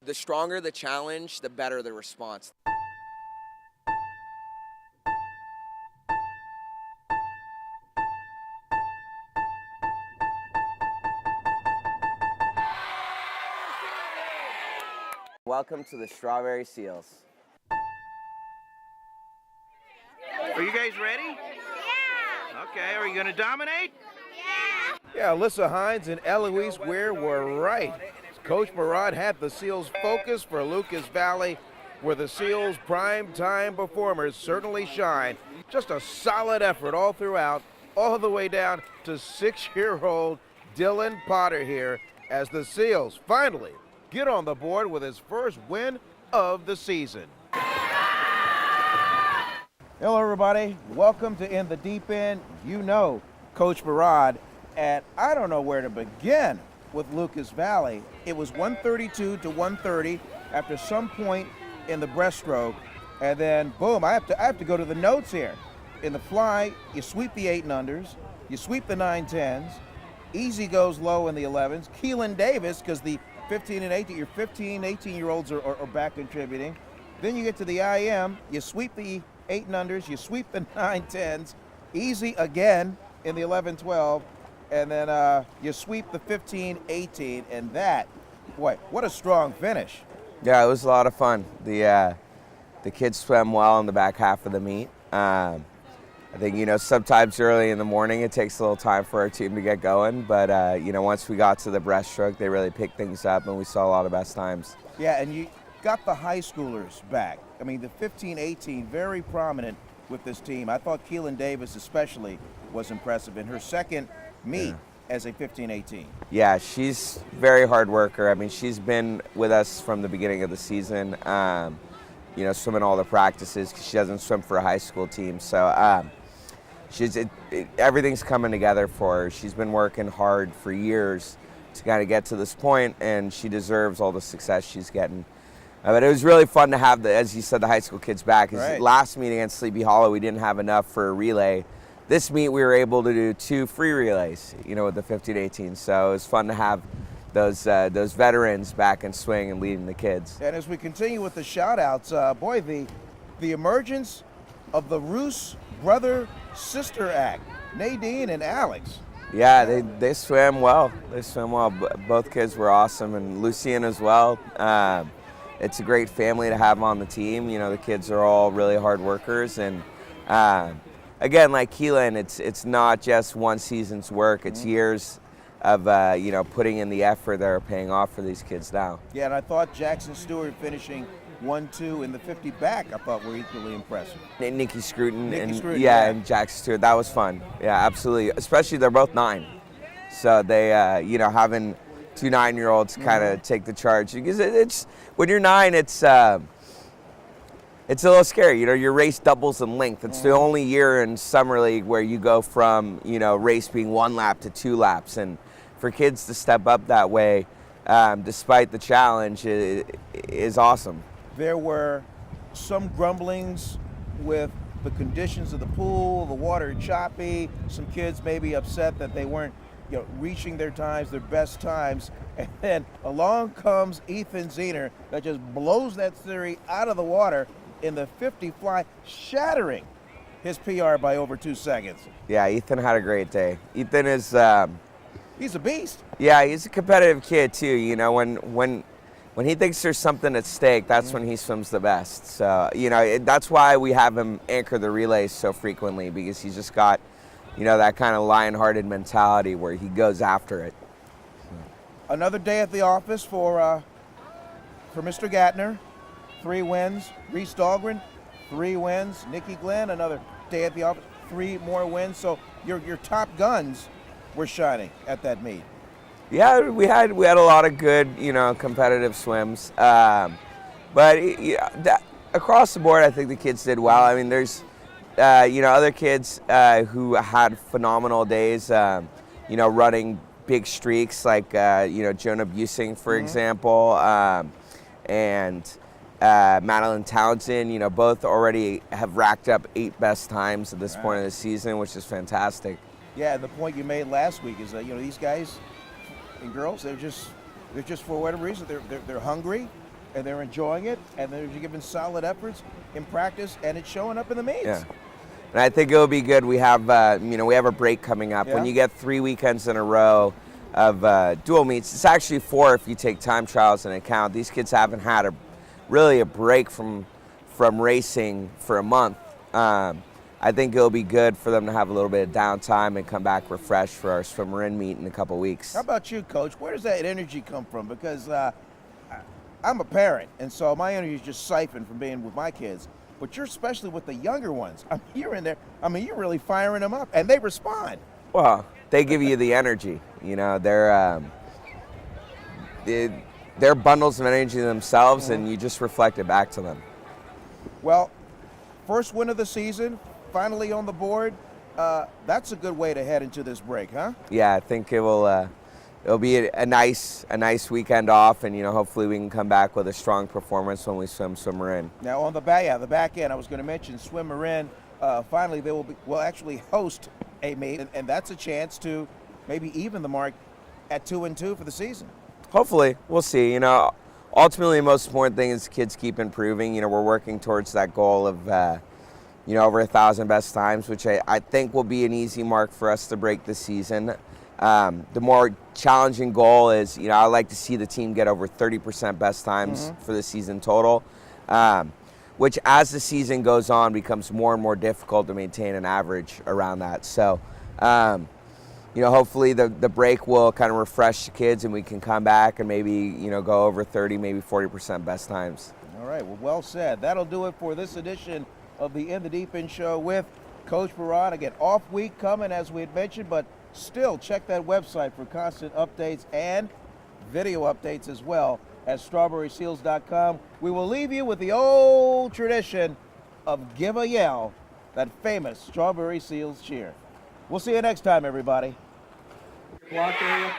The stronger the challenge, the better the response. Welcome to the Strawberry Seals. Are you guys ready? Yeah. Okay, are you going to dominate? Yeah. Yeah, Alyssa Hines and Eloise Weir were right. Coach Mehrad had the Seals focused for Lucas Valley, where the Seals' prime-time performers certainly shine. Just a solid effort all throughout, all the way down to 6-year-old Dylan Potter here, as the Seals finally get on the board with his first win of the season. Hello, everybody. Welcome to In the Deep End. You know Coach Mehrad, and I don't know where to begin with Lucas Valley. It was 132 to 130 after some point in the breaststroke, and then boom, I have to go to the notes here. In the fly, you sweep the 8 and unders, you sweep the 9-10s, easy goes low in the 11s. Keelan Davis, because the 15 and 18, your 15, 18-year-olds are back contributing. Then you get to the IM, you sweep the 8 and unders, you sweep the 9-10s, easy again in the 11-12, and then you sweep the 15-18, and that, boy, what a strong finish. Yeah, it was a lot of fun. The kids swam well in the back half of the meet. I think, sometimes early in the morning it takes a little time for our team to get going, but, once we got to the breaststroke, they really picked things up and we saw a lot of best times. Yeah, and you got the high schoolers back. I mean, the 15-18, very prominent with this team. I thought Keelan Davis especially was impressive in her second meet as a 15-18. Yeah, she's very hard worker. I mean, she's been with us from the beginning of the season, swimming all the practices, because she doesn't swim for a high school team. So everything's coming together for her. She's been working hard for years to kind of get to this point, and she deserves all the success she's getting. But it was really fun to have, as you said, the high school kids back. Right. Last meet against Sleepy Hollow, we didn't have enough for a relay. This meet, we were able to do 2 free relays, with the 15-18. So it was fun to have those veterans back in swing and leading the kids. And as we continue with the shout-outs, boy, the emergence of the Roos brother-sister act, Nadine and Alex. Yeah, they swam well. They swam well. Both kids were awesome, and Lucian as well. It's a great family to have on the team. The kids are all really hard workers, and again, like Keelan, it's not just one season's work. It's years of putting in the effort that are paying off for these kids now. Yeah, and I thought Jackson Stewart finishing 1-2 in the 50 back, I thought were equally impressive. Nikki Scruton, and Jackson Stewart, that was fun. Yeah, absolutely. Especially they're both 9, so they having 2 9-year-olds kind of take the charge, because it's when you're 9, it's a little scary. Your race doubles in length. It's the only year in summer league where you go from race being 1 lap to 2 laps, and for kids to step up that way, despite the challenge, is awesome. There were some grumblings with the conditions of the pool, the water choppy, some kids maybe upset that they weren't reaching their times, their best times, and then along comes Ethan Zehner that just blows that theory out of the water in the 50 fly, shattering his PR by over 2 seconds. Yeah, Ethan had a great day. Ethan is he's a beast. Yeah, he's a competitive kid too. When he thinks there's something at stake, that's when he swims the best. So that's why we have him anchor the relays so frequently, because he's just got that kind of lion-hearted mentality where he goes after it. Another day at the office for Mr. Gatner. 3 wins. Reese Dahlgren, 3 wins. Nikki Glenn, another day at the office, 3 more wins. So your top guns were shining at that meet. Yeah, we had a lot of good competitive swims, but across the board, I think the kids did well. I mean, there's other kids who had phenomenal days, running big streaks, like Jonah Busing, for example, and Madeline Townsend. Both already have racked up 8 best times at this point of the season, which is fantastic. Yeah, the point you made last week is that these guys and girls, they're just for whatever reason they're hungry, and they're enjoying it, and they're giving solid efforts in practice, and it's showing up in the meets. Yeah. And I think it'll be good. We have, we have a break coming up. Yeah. When you get 3 weekends in a row of dual meets, it's actually 4 if you take time trials into account. These kids haven't had really a break from racing for a month. I think it'll be good for them to have a little bit of downtime and come back refreshed for our swim marin meet in a couple weeks. How about you, Coach? Where does that energy come from? Because I'm a parent, and so my energy is just siphoned from being with my kids. But you're especially with the younger ones. I mean, you're in there. I mean, you're really firing them up, and they respond. Well, they give you the energy. You know, they're bundles of energy themselves, and you just reflect it back to them. Well, first win of the season, finally on the board. That's a good way to head into this break, huh? Yeah, I think it will. It'll be a nice weekend off, and hopefully we can come back with a strong performance when we swim marin. Now on the back end, I was going to mention swim marin. Finally, they will actually host a meet, and that's a chance to maybe even the mark at 2-2 for the season. Hopefully, we'll see. Ultimately, the most important thing is kids keep improving. We're working towards that goal of over 1,000 best times, which I think will be an easy mark for us to break this season. The more challenging goal is, I'd like to see the team get over 30% best times for the season total, which as the season goes on becomes more and more difficult to maintain an average around that. So, hopefully the break will kind of refresh the kids and we can come back and maybe, go over 30, maybe 40% best times. All right, well said. That'll do it for this edition of the In the Deep End Show with Coach Mehrad. Again, off week coming, as we had mentioned, but still check that website for constant updates and video updates as well at strawberryseals.com. We will leave you with the old tradition of give a yell, that famous Strawberry Seals cheer. We'll see you next time, everybody. Block area.